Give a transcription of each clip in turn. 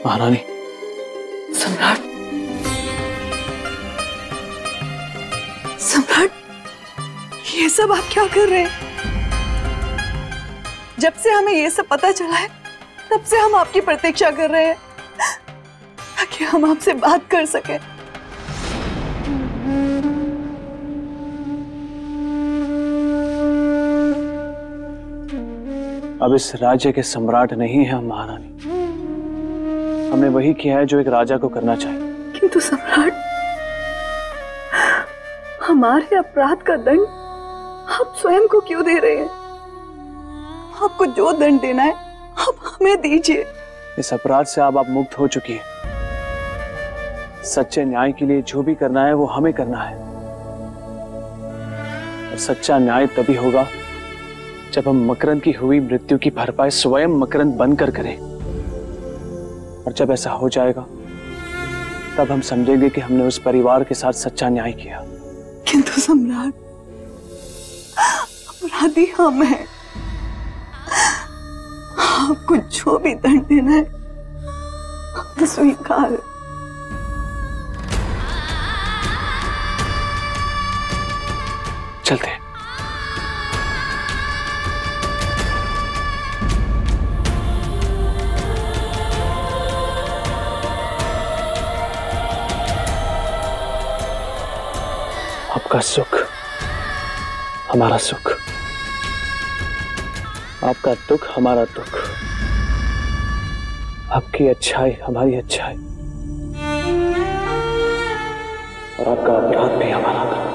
महारानी। सम्राट, सम्राट, ये सब आप क्या कर रहे हैं? जब से हमें ये सब पता चला है तब से हम आपकी प्रतीक्षा कर रहे हैं ताकि हम आपसे बात कर सकें। अब इस राज्य के सम्राट नहीं है हम महारानी। हमने वही किया है जो एक राजा को करना चाहिए। किंतु सम्राट, हमारे अपराध का दंड आप स्वयं को क्यों दे रहे हैं? आपको जो दंड देना है आप हमें दीजिए। इस अपराध से अब आप मुक्त हो चुकी हैं। सच्चे न्याय के लिए जो भी करना है वो हमें करना है। और सच्चा न्याय तभी होगा जब हम मकरंद की हुई मृत्यु की भरपाई स्वयं मकरंद बनकर करें। और जब ऐसा हो जाएगा तब हम समझेंगे कि हमने उस परिवार के साथ सच्चा न्याय किया। किंतु सम्राट, अपराधी हम हैं। आपको जो भी दंड देना है हम स्वीकार है। चलते हैं। आपका सुख हमारा सुख, आपका दुख हमारा दुख, आपकी अच्छाई हमारी अच्छाई, और आपका अपराध भी हमारा अपराध।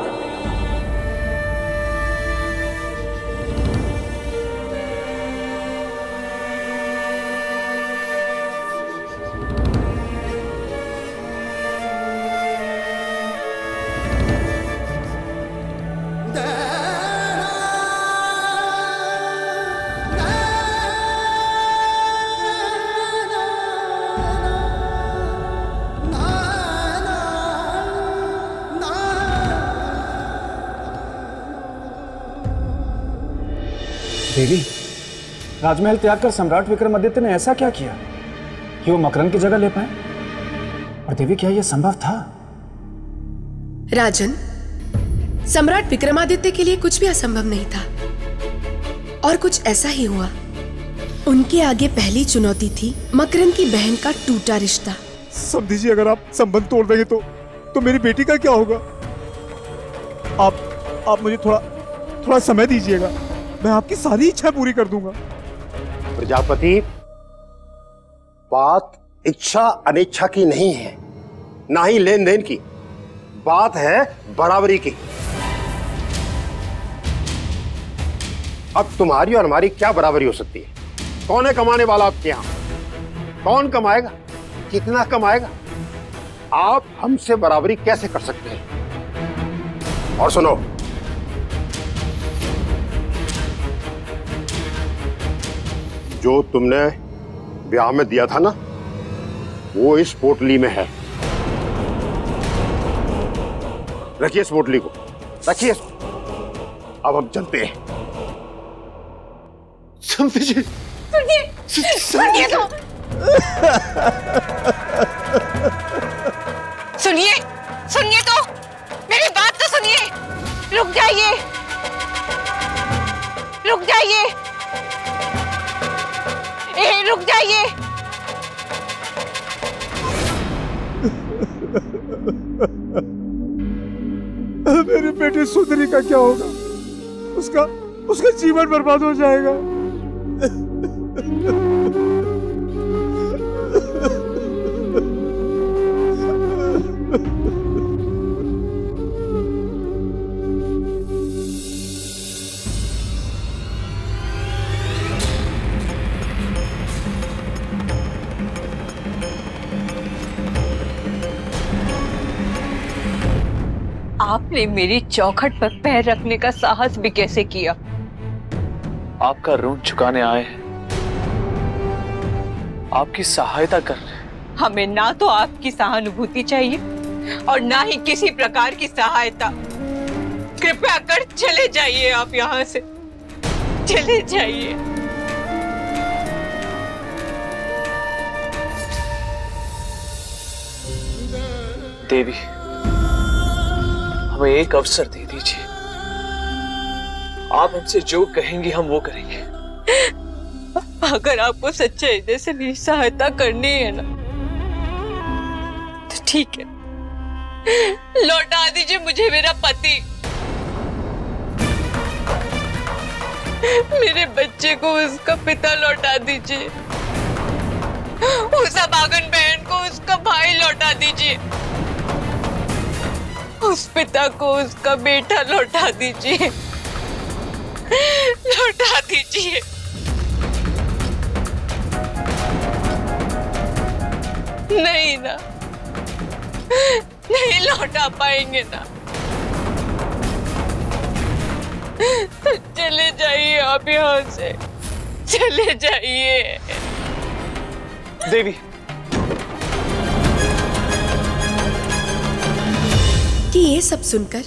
देवी, राजमहल त्याग कर सम्राट विक्रमादित्य ने ऐसा क्या किया कि वो मकरंद की जगह ले पाए? और देवी, क्या यह संभव था? राजन, सम्राट विक्रमादित्य के लिए कुछ भी असंभव नहीं था और कुछ ऐसा ही हुआ। उनके आगे पहली चुनौती थी मकरंद की बहन का टूटा रिश्ता। समझी जी, अगर आप संबंध तोड़ देंगे तो मेरी बेटी का क्या होगा? आप मुझे थोड़ा समय दीजिएगा, मैं आपकी सारी इच्छा पूरी कर दूंगा। प्रजापति, बात इच्छा अनिच्छा की नहीं है, ना ही लेन देन की, बात है बराबरी की। अब तुम्हारी और हमारी क्या बराबरी हो सकती है? कौन है कमाने वाला आपके यहां? कौन कमाएगा? कितना कमाएगा? आप हमसे बराबरी कैसे कर सकते हैं? और सुनो, जो तुमने ब्याह में दिया था ना, वो इस पोटली में है। रखिए इस पोटली को, रखिए। अब हम चलते हैं। सुनिए, सुनिए तो, सुनिए तो, मेरी बात तो सुनिए। रुक जाइए, रुक जाइए, रुक जाइए। मेरी बेटी सुंदरी का क्या होगा? उसका जीवन बर्बाद हो जाएगा। आपने मेरी चौखट पर पैर रखने का साहस भी कैसे किया? आपका ऋण चुकाने आए हैं, आपकी सहायता कर रहे हैं। हमें ना तो आपकी सहानुभूति चाहिए और ना ही किसी प्रकार की सहायता। कृपया कर चले जाइए, आप यहाँ से चले जाइए। देवी, हमें एक अवसर दे दीजिए। आप हमसे जो कहेंगी हम वो करेंगे। अगर आपको सच्चे हृदय से मेरी सहायता करनी है ना, तो ठीक है, लौटा दीजिए मुझे मेरा पति, मेरे बच्चे को उसका पिता लौटा दीजिए, उस अभागन बहन को उसका भाई लौटा दीजिए, उस पिता को उसका बेटा लौटा दीजिए, लौटा दीजिए। नहीं ना, नहीं लौटा पाएंगे ना, तो चले जाइए आप यहाँ से, चले जाइए। देवी, कि ये सब सुनकर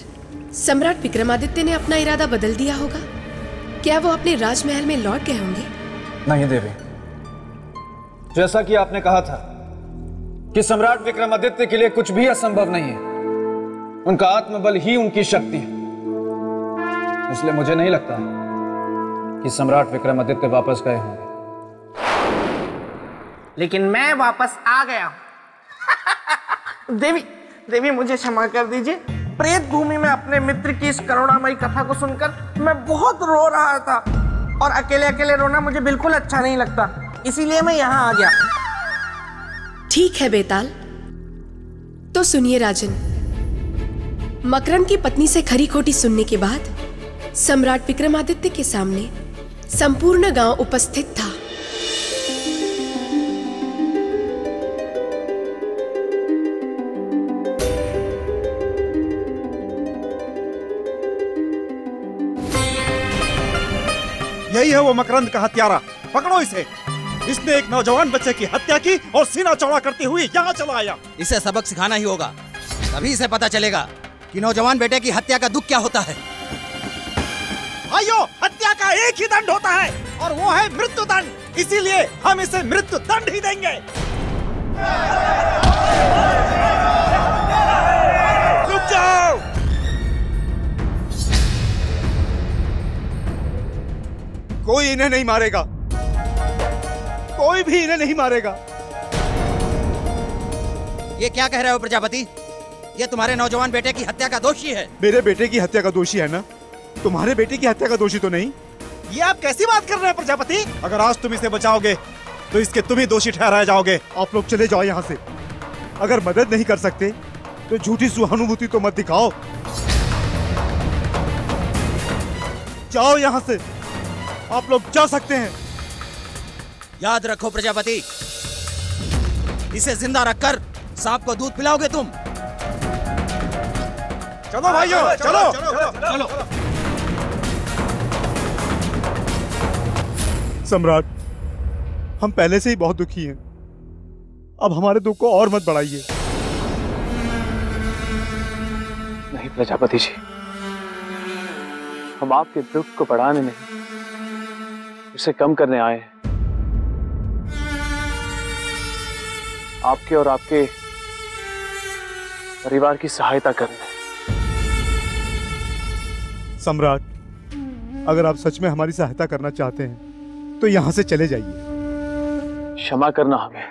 सम्राट विक्रमादित्य ने अपना इरादा बदल दिया होगा? क्या वो अपने राजमहल में लौट गए होंगे? नहीं देवी, जैसा कि आपने कहा था कि सम्राट विक्रमादित्य के लिए कुछ भी असंभव नहीं है, उनका आत्मबल ही उनकी शक्ति है, इसलिए मुझे नहीं लगता कि सम्राट विक्रमादित्य वापस गए होंगे। लेकिन मैं वापस आ गया। देवी, देवी मुझे क्षमा कर दीजिए। प्रेत भूमि में अपने मित्र की इस करुणामयी कथा को सुनकर मैं बहुत रो रहा था, और अकेले अकेले रोना मुझे बिल्कुल अच्छा नहीं लगता, इसीलिए मैं यहाँ आ गया। ठीक है बेताल, तो सुनिए राजन, मकरंद की पत्नी से खरी खोटी सुनने के बाद सम्राट विक्रमादित्य के सामने संपूर्ण गांव उपस्थित था। यही है वो मकरंद का हत्यारा, पकड़ो इसे। इसने एक नौजवान बच्चे की हत्या की और सीना चौड़ा करते हुए यहाँ चला आया। इसे सबक सिखाना ही होगा, तभी इसे पता चलेगा कि नौजवान बेटे की हत्या का दुख क्या होता है। भाइयों, हत्या का एक ही दंड होता है और वो है मृत्यु दंड, इसीलिए हम इसे मृत्यु दंड ही देंगे। रुक जाओ, कोई इन्हें नहीं मारेगा, कोई भी इन्हें नहीं मारेगा। ये क्या कह रहे हो प्रजापति? ये तुम्हारे नौजवान बेटे की हत्या का दोषी है। मेरे बेटे की हत्या का दोषी है ना, तुम्हारे बेटे की हत्या का दोषी तो नहीं। ये आप कैसी बात कर रहे हैं प्रजापति? अगर आज तुम इसे बचाओगे तो इसके तुम ही दोषी ठहराए जाओगे। आप लोग चले जाओ यहाँ से। अगर मदद नहीं कर सकते तो झूठी सहानुभूति तो मत दिखाओ। जाओ यहाँ से, आप लोग जा सकते हैं। याद रखो प्रजापति, इसे जिंदा रखकर सांप को दूध पिलाओगे तुम। चलो भाइयों, चलो। सम्राट, हम पहले से ही बहुत दुखी हैं, अब हमारे दुख को और मत बढ़ाइए। नहीं प्रजापति जी, हम आपके दुख को बढ़ाने नहीं, उसे कम करने आए हैं। आपके और आपके परिवार की सहायता करने। सम्राट, अगर आप सच में हमारी सहायता करना चाहते हैं तो यहाँ से चले जाइए। क्षमा करना हमें,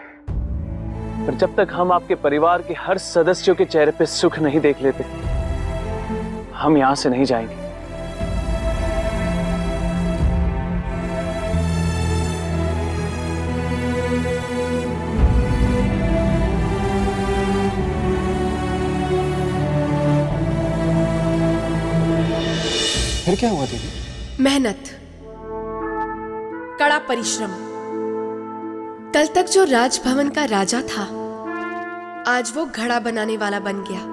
पर जब तक हम आपके परिवार के हर सदस्यों के चेहरे पे सुख नहीं देख लेते, हम यहाँ से नहीं जाएंगे। फिर क्या हुआ देवी? मेहनत, कड़ा परिश्रम। कल तक जो राजभवन का राजा था, आज वो घड़ा बनाने वाला बन गया।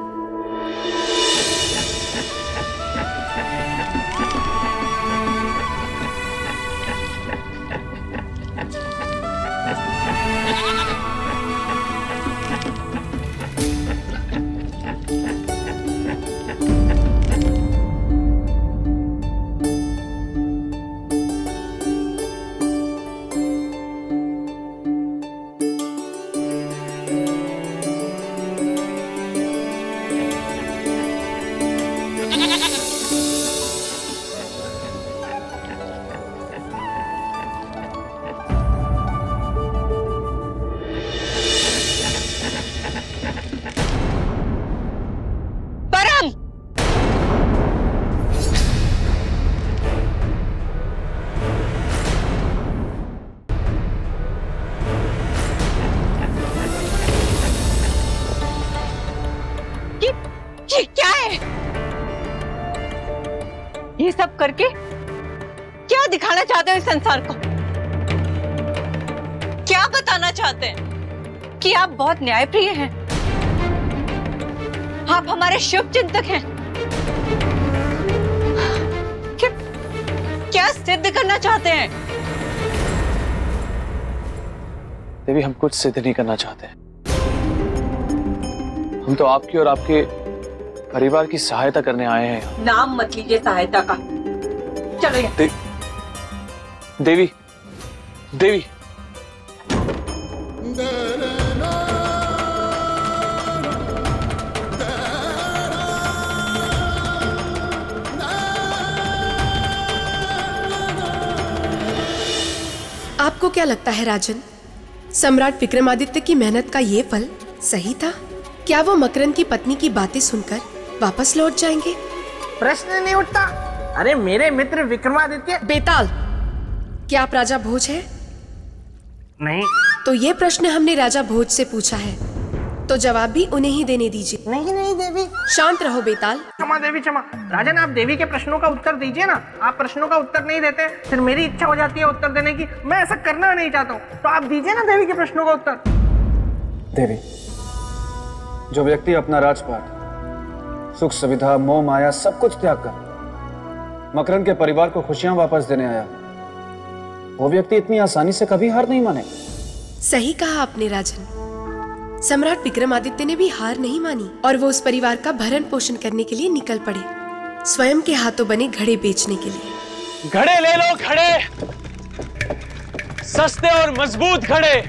ये सब करके क्या दिखाना चाहते हो इस संसार को? क्या बताना चाहते हैं कि आप बहुत न्यायप्रिय हैं, आप हमारे शुभ चिंतक हैं? क्या सिद्ध करना चाहते हैं? देवी, हम कुछ सिद्ध नहीं करना चाहते। हम तो आपकी और आपके परिवार की सहायता करने आए हैं। नाम मत लीजिए सहायता का। चलो यहाँ। देवी, देवी, आपको क्या लगता है राजन, सम्राट विक्रमादित्य की मेहनत का ये फल सही था? क्या वो मकरंद की पत्नी की बातें सुनकर वापस लौट जाएंगे? प्रश्न नहीं उठता। अरे मेरे मित्र विक्रमादित्य। बेताल, क्या आप राजा भोज हैं? नहीं। तो ये प्रश्न हमने राजा भोज से पूछा है, तो जवाब भी उन्हें ही देने दीजिए। नहीं नहीं देवी। शांत रहो बेताल। क्षमा देवी क्षमा। राजन, आप देवी के प्रश्नों का उत्तर दीजिए ना। आप प्रश्नों का उत्तर नहीं देते फिर मेरी इच्छा हो जाती है उत्तर देने की। मैं ऐसा करना नहीं चाहता हूँ, तो आप दीजिए ना देवी के प्रश्नों का उत्तर। देवी, जो व्यक्ति अपना राजपाट, सुख सुविधा, मोह माया सब कुछ त्याग कर मकरंद के परिवार को खुशियां वापस देने आया, वो व्यक्ति इतनी आसानी से कभी हार नहीं मानेगा। सही कहा आपने राजन। सम्राट विक्रमादित्य ने भी हार नहीं मानी और वो उस परिवार का भरण पोषण करने के लिए निकल पड़े, स्वयं के हाथों बने घड़े बेचने के लिए। घड़े ले लो, घड़े, सस्ते और मजबूत घड़े।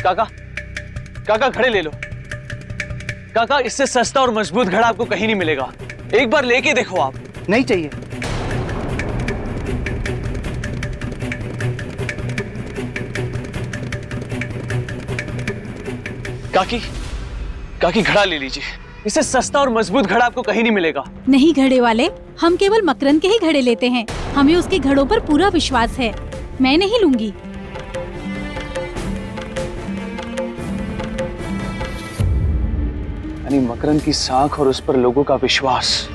काका, काका घड़े ले लो। काका, इससे सस्ता और मजबूत घड़ा आपको कहीं नहीं मिलेगा। एक बार लेके देखो आप। नहीं चाहिए। काकी, काकी घड़ा ले लीजिए। इससे सस्ता और मजबूत घड़ा आपको कहीं नहीं मिलेगा। नहीं घड़े वाले, हम केवल मकरंद के ही घड़े लेते हैं। हमें उसके घड़ों पर पूरा विश्वास है। मैं नहीं लूंगी। यानी मकरंद की साख और उस पर लोगों का विश्वास,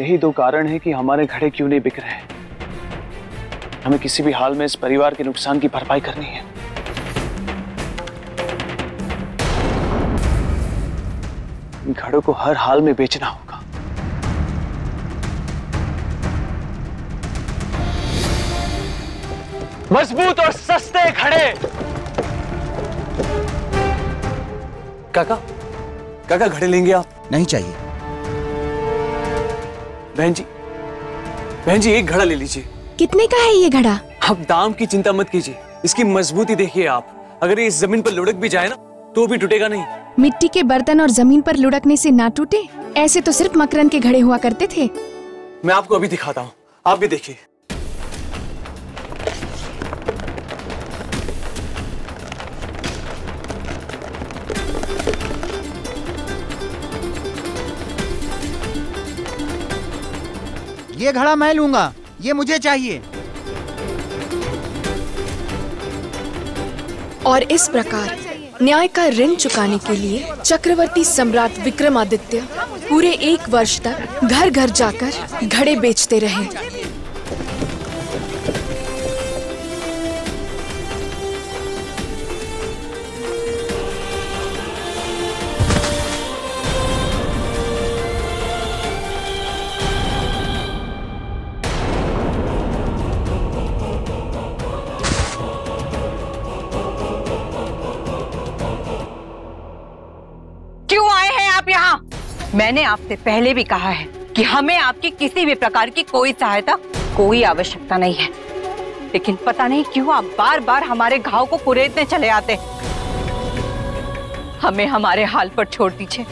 यही दो कारण है कि हमारे घड़े क्यों नहीं बिक रहे। हमें किसी भी हाल में इस परिवार के नुकसान की भरपाई करनी है। घड़ों को हर हाल में बेचना होगा। मजबूत और सस्ते घड़े। काका, काका घड़े लेंगे आप? नहीं चाहिए। बहन जी, बहन जी एक घड़ा ले लीजिए। कितने का है ये घड़ा? आप दाम की चिंता मत कीजिए, इसकी मजबूती देखिए आप। अगर ये इस जमीन पर लुढ़क भी जाए ना तो भी टूटेगा नहीं। मिट्टी के बर्तन और जमीन पर लुढ़कने से ना टूटे, ऐसे तो सिर्फ मकरंद के घड़े हुआ करते थे। मैं आपको अभी दिखाता हूँ, आप भी देखिए। ये घड़ा मैं लूंगा, ये मुझे चाहिए। और इस प्रकार न्याय का ऋण चुकाने के लिए चक्रवर्ती सम्राट विक्रमादित्य पूरे 1 वर्ष तक घर घर जाकर घड़े बेचते रहे। मैंने आपसे पहले भी कहा है कि हमें आपकी किसी भी प्रकार की कोई सहायता, कोई आवश्यकता नहीं है, लेकिन पता नहीं क्यों आप बार बार हमारे घाव को कुरेदने चले आते। हमें हमारे हाल पर छोड़ दीजिए।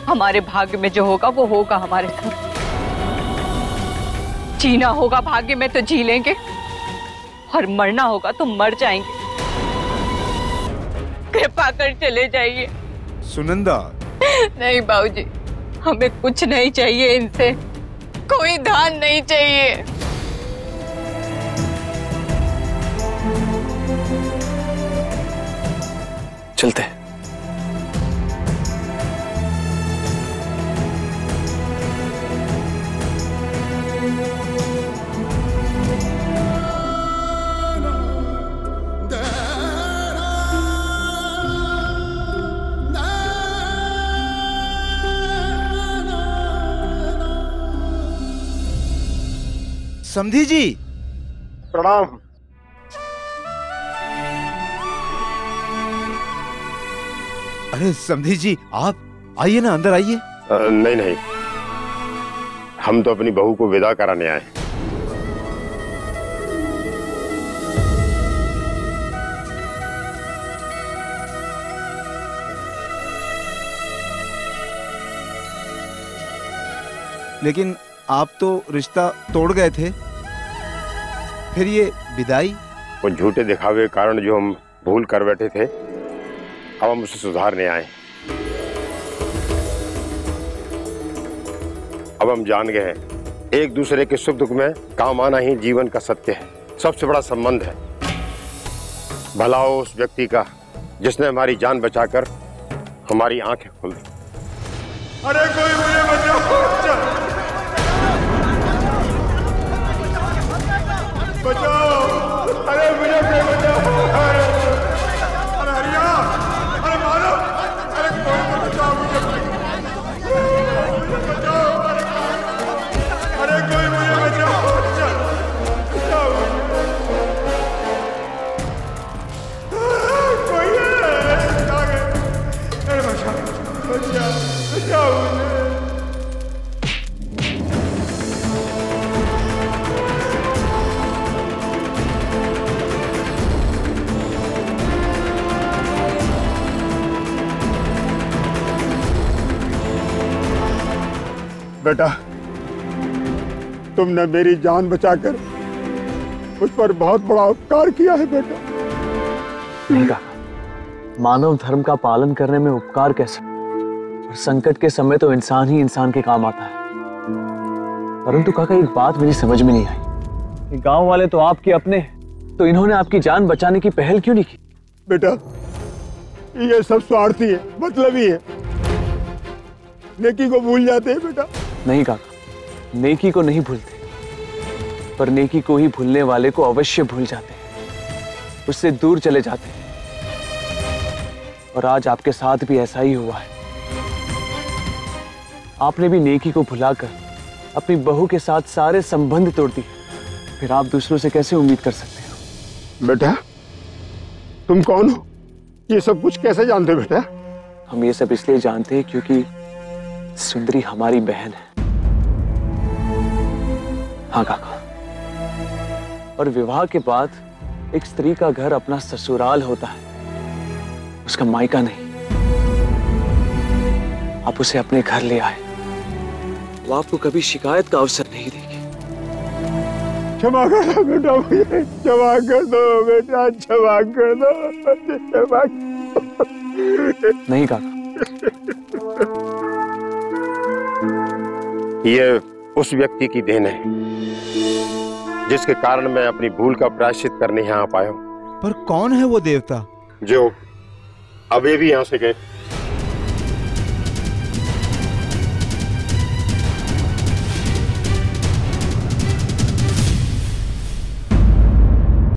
हमारे भाग्य में जो होगा वो होगा हमारे साथ। जीना होगा भाग्य में तो जी लेंगे और मरना होगा तो मर जाएंगे। कृपा कर चले जाइए। सुनंदा। नहीं बाबूजी, हमें कुछ नहीं चाहिए इनसे, कोई दान नहीं चाहिए। चलते हैं। समधी जी प्रणाम। अरे समधी जी आप आइए ना, अंदर आइए। नहीं नहीं, हम तो अपनी बहू को विदा कराने आए। लेकिन आप तो रिश्ता तोड़ गए थे, फिर ये विदाई? वो झूठे दिखावे के कारण जो हम भूल कर बैठे थे, अब हम उसे सुधारने आए। अब हम जान गए हैं एक दूसरे के सुख दुख में काम आना ही जीवन का सत्य है, सबसे बड़ा संबंध है। भला हो उस व्यक्ति का जिसने हमारी जान बचाकर हमारी आंखें खोल दी। अरे कोई मुझे बचाओ, बचाओ, अरे मुझे कोई बचाओ, अरे हरिया, अरे मारो, अरे कोई बचाओ मुझे, बचाओ, अरे कोई मुझे बचाओ, बचाओ, कोई है, अरे बचाओ, बचाओ, बचाओ मुझे। बेटा, तुमने मेरी जान बचाकर मुझ पर बहुत बड़ा उपकार किया है बेटा। नहीं काका, मानव धर्म का पालन करने में उपकार कैसे? और संकट के समय तो इंसान ही इंसान के काम आता है। परंतु काका एक बात मेरी समझ में नहीं आई, गांव वाले तो आपके अपने, तो इन्होंने आपकी जान बचाने की पहल क्यों नहीं की? बेटा ये सब स्वार्थी है, मतलबी है, नेकी को भूल जाते हैं बेटा। नहीं काका, नेकी को नहीं भूलते, पर नेकी को ही भूलने वाले को अवश्य भूल जाते हैं, उससे दूर चले जाते हैं। और आज आपके साथ भी ऐसा ही हुआ है। आपने भी नेकी को भुलाकर अपनी बहू के साथ सारे संबंध तोड़ दिए, फिर आप दूसरों से कैसे उम्मीद कर सकते हो? बेटा तुम कौन हो, ये सब कुछ कैसे जानते हो बेटा? हम ये सब इसलिए जानते हैं क्योंकि सुंदरी हमारी बहन है। हाँ काका, और विवाह के बाद एक स्त्री का घर अपना ससुराल होता है, उसका मायका नहीं। आप उसे अपने घर ले आए, वो आपको कभी शिकायत का अवसर नहीं देगी। क्षमा कर दो बेटा, मुझे क्षमा कर दो बेटा, क्षमा कर दो, क्षमा। नहीं काका, ये उस व्यक्ति की देन है जिसके कारण मैं अपनी भूल का प्रायश्चित करने यहाँ आ पाया हूँ। पर कौन है वो देवता? जो अभी भी यहाँ से गए।